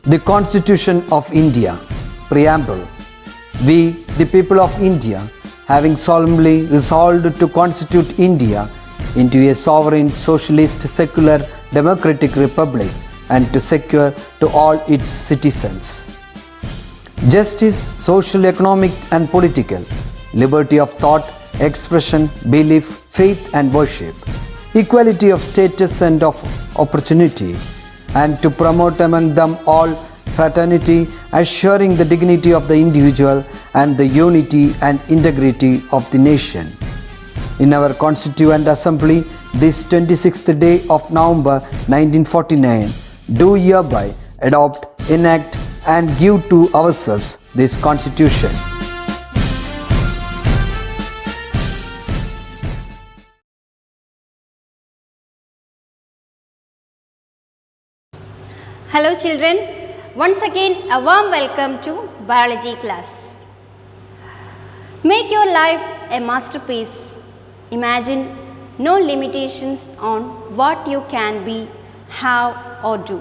The Constitution of India, Preamble. We, the people of India, having solemnly resolved to constitute India into a sovereign, socialist, secular, democratic republic and to secure to all its citizens justice, social, economic and political, liberty of thought, expression, belief, faith and worship, equality of status and of opportunity, and to promote among them all fraternity, assuring the dignity of the individual and the unity and integrity of the nation. In our Constituent Assembly, this 26th day of November 1949, do hereby adopt, enact and give to ourselves this Constitution. Hello children, once again a warm welcome to biology class. Make your life a masterpiece. Imagine no limitations on what you can be, have or do.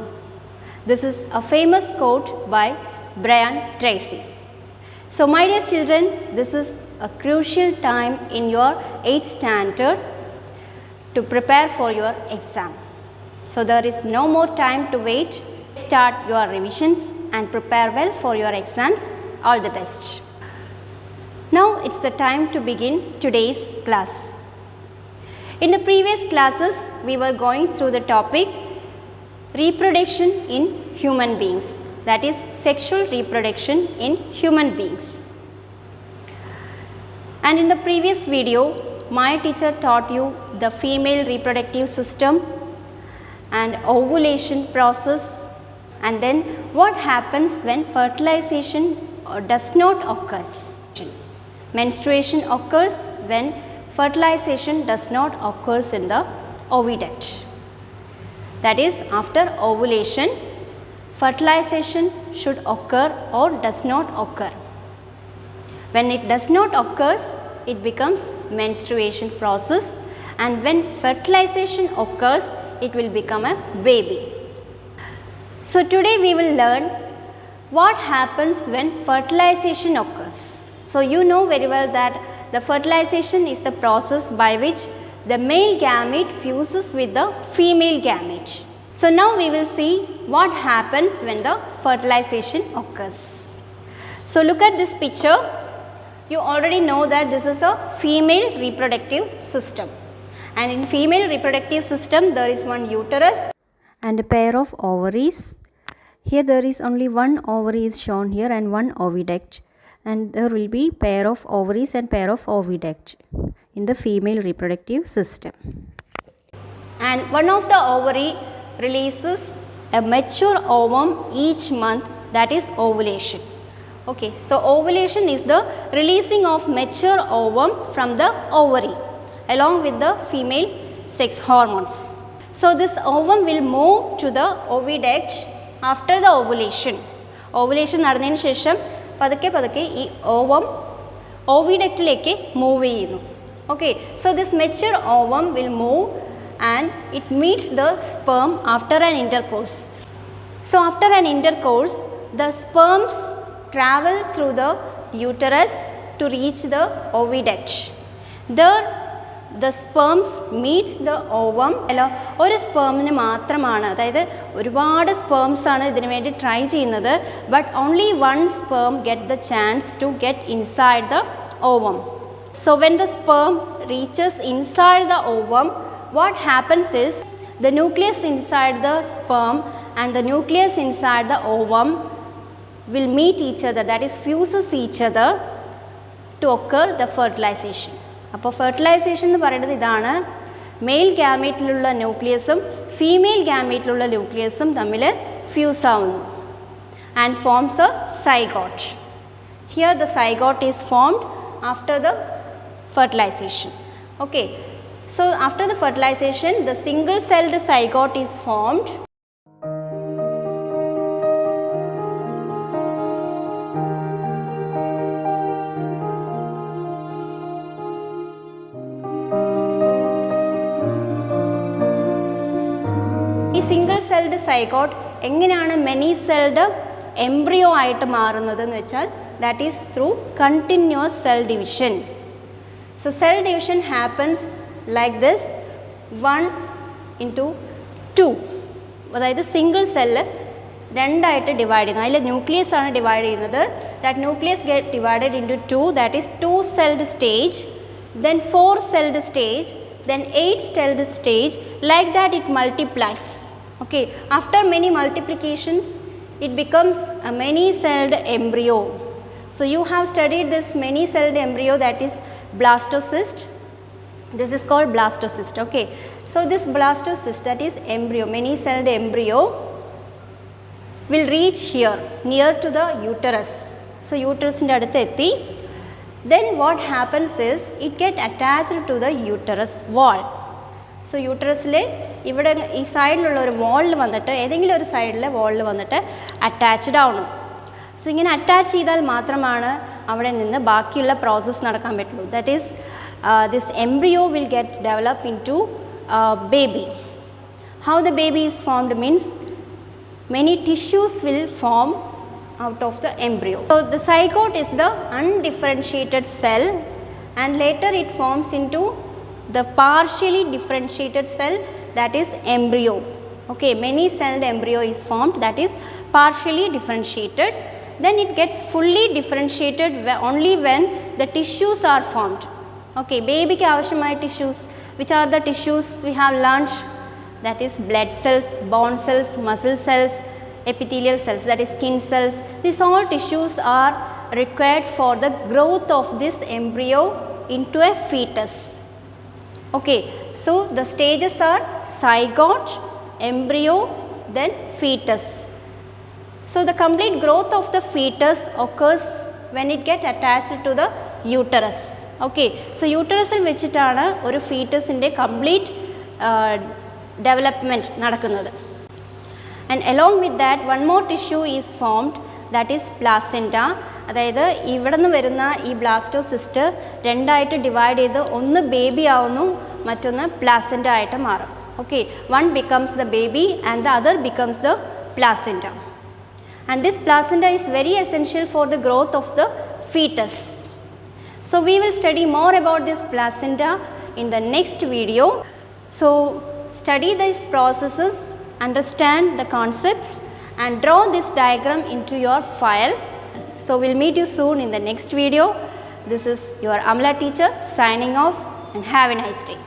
This is a famous quote by Brian Tracy. So my dear children, this is a crucial time in your 8th standard to prepare for your exam. So there is no more time to wait. Start your revisions and prepare well for your exams. All the best. Now it's the time to begin today's class. In the previous classes, we were going through the topic reproduction in human beings, that is sexual reproduction in human beings. And in the previous video, my teacher taught you the female reproductive system and ovulation process, and then what happens when fertilization does not occur. Menstruation occurs when fertilization does not occur in the oviduct. That is, after ovulation, fertilization should occur or does not occur. When it does not occur, it becomes menstruation process, and when fertilization occurs, it will become a baby. So today we will learn what happens when fertilization occurs. So you know very well that the fertilization is the process by which the male gamete fuses with the female gamete. So now we will see what happens when the fertilization occurs. So look at this picture. You already know that this is a female reproductive system. And in female reproductive system, there is one uterus and a pair of ovaries. Here there is only one ovary is shown here and one oviduct, and there will be pair of ovaries and pair of oviduct in the female reproductive system. And one of the ovary releases a mature ovum each month, that is ovulation. Okay, so ovulation is the releasing of mature ovum from the ovary along with the female sex hormones. So this ovum will move to the oviduct after the ovulation. Ovulation നടന്നതിന് ശേഷം പതുക്കെ ഈ ovum oviductലേക്ക് move ചെയ്യുന്നു. Okay, so this mature ovum will move and it meets the sperm after an intercourse. So after an intercourse, the sperms travel through the uterus to reach the oviduct. There the sperms meets the ovum. ഒരു സ്പേമിന് മാത്രമാണ്, അതായത് ഒരുപാട് sperms ആണ് ഇതിനു വേണ്ടി try ചെയ്യുന്നത്, but only one sperm get the chance to get inside the ovum. So when the sperm reaches inside the ovum, what happens is the nucleus inside the sperm and the nucleus inside the ovum will meet each other, that is fuses each other to occur the fertilization. അപ്പോൾ fertilisation എന്ന് പറയുന്നത് ഇതാണ്, mail ഗാമേറ്റിലുള്ള ന്യൂക്ലിയസും female ഗാമേറ്റിലുള്ള ന്യൂക്ലിയസും തമ്മിൽ fuse ആവുന്നു and forms A zygote. Here the zygote is formed after the fertilization. Okay, so after the fertilization, the single celled zygote is formed. Single celled zygote എങ്ങനെയാണ് many celled embryo ആയിട്ട് മാറുന്നതെന്ന് വെച്ചാൽ that is through continuous cell division. So cell division happens like this 1:2. അതായത് single cell രണ്ടായിട്ട് divide ചെയ്യുന്നു. അതിൽ nucleus ആണ് divide ചെയ്യുന്നത്. That nucleus get divided into 2, that is 2 celled stage, then 4 celled stage, then 8 celled stage. Like that it multiplies. Okay, after many multiplications it becomes a many celled embryo. So you have studied this many celled embryo, that is blastocyst. This is called blastocyst. Okay, so this blastocyst, that is embryo, many celled embryo, will reach here near to the uterus. So uterus inde aduthe etti. Then what happens is it get attached to the uterus wall. So uterusile ഇവിടെ ഈ സൈഡിലുള്ള ഒരു വാളിൽ വന്നിട്ട് ഏതെങ്കിലും ഒരു സൈഡിലെ വാളിൽ വന്നിട്ട് attached ആവണം. സോ ഇങ്ങനെ അറ്റാച്ച് ചെയ്താൽ മാത്രമാണ് അവിടെ നിന്ന് ബാക്കിയുള്ള പ്രോസസ്സ് നടക്കാൻ പറ്റുള്ളൂ. That is this embryo will get develop into baby. How the baby is formed means many tissues will form out of the embryo. So the zygote is the undifferentiated cell, and later it forms into the partially differentiated cell, that is embryo. Okay, many celled embryo is formed, that is partially differentiated. Then it gets fully differentiated only when the tissues are formed. Okay, baby ki avashyamaya tissues, which are the tissues we have learned, that is blood cells, bone cells, muscle cells, epithelial cells, that is skin cells. These all tissues are required for the growth of this embryo into a fetus. Okay, so the stages are zygote, embryo, then fetus. So the complete growth of the fetus occurs when it get attached to the uterus. Okay, so uterusil vechittana oru fetus inde complete development nadakkunnathu. And along with that one more tissue is formed, that is placenta. അതായത് ഇവിടെ നിന്ന് വരുന്ന ഈ blastocyst രണ്ടായിട്ട് divide ചെയ്ത് ഒന്ന് baby ആവുന്നു, മറ്റൊന്ന് പ്ലാസെൻ്റ ആയിട്ട് മാറും. Okay, one becomes the baby and the other becomes the placenta. And this placenta is very essential for the growth of the fetus. So we will study more about this placenta in the next video. So study these processes, understand the concepts, and draw this diagram into your file. So we'll meet you soon in the next video. This is your Amla teacher signing off, and have a nice day.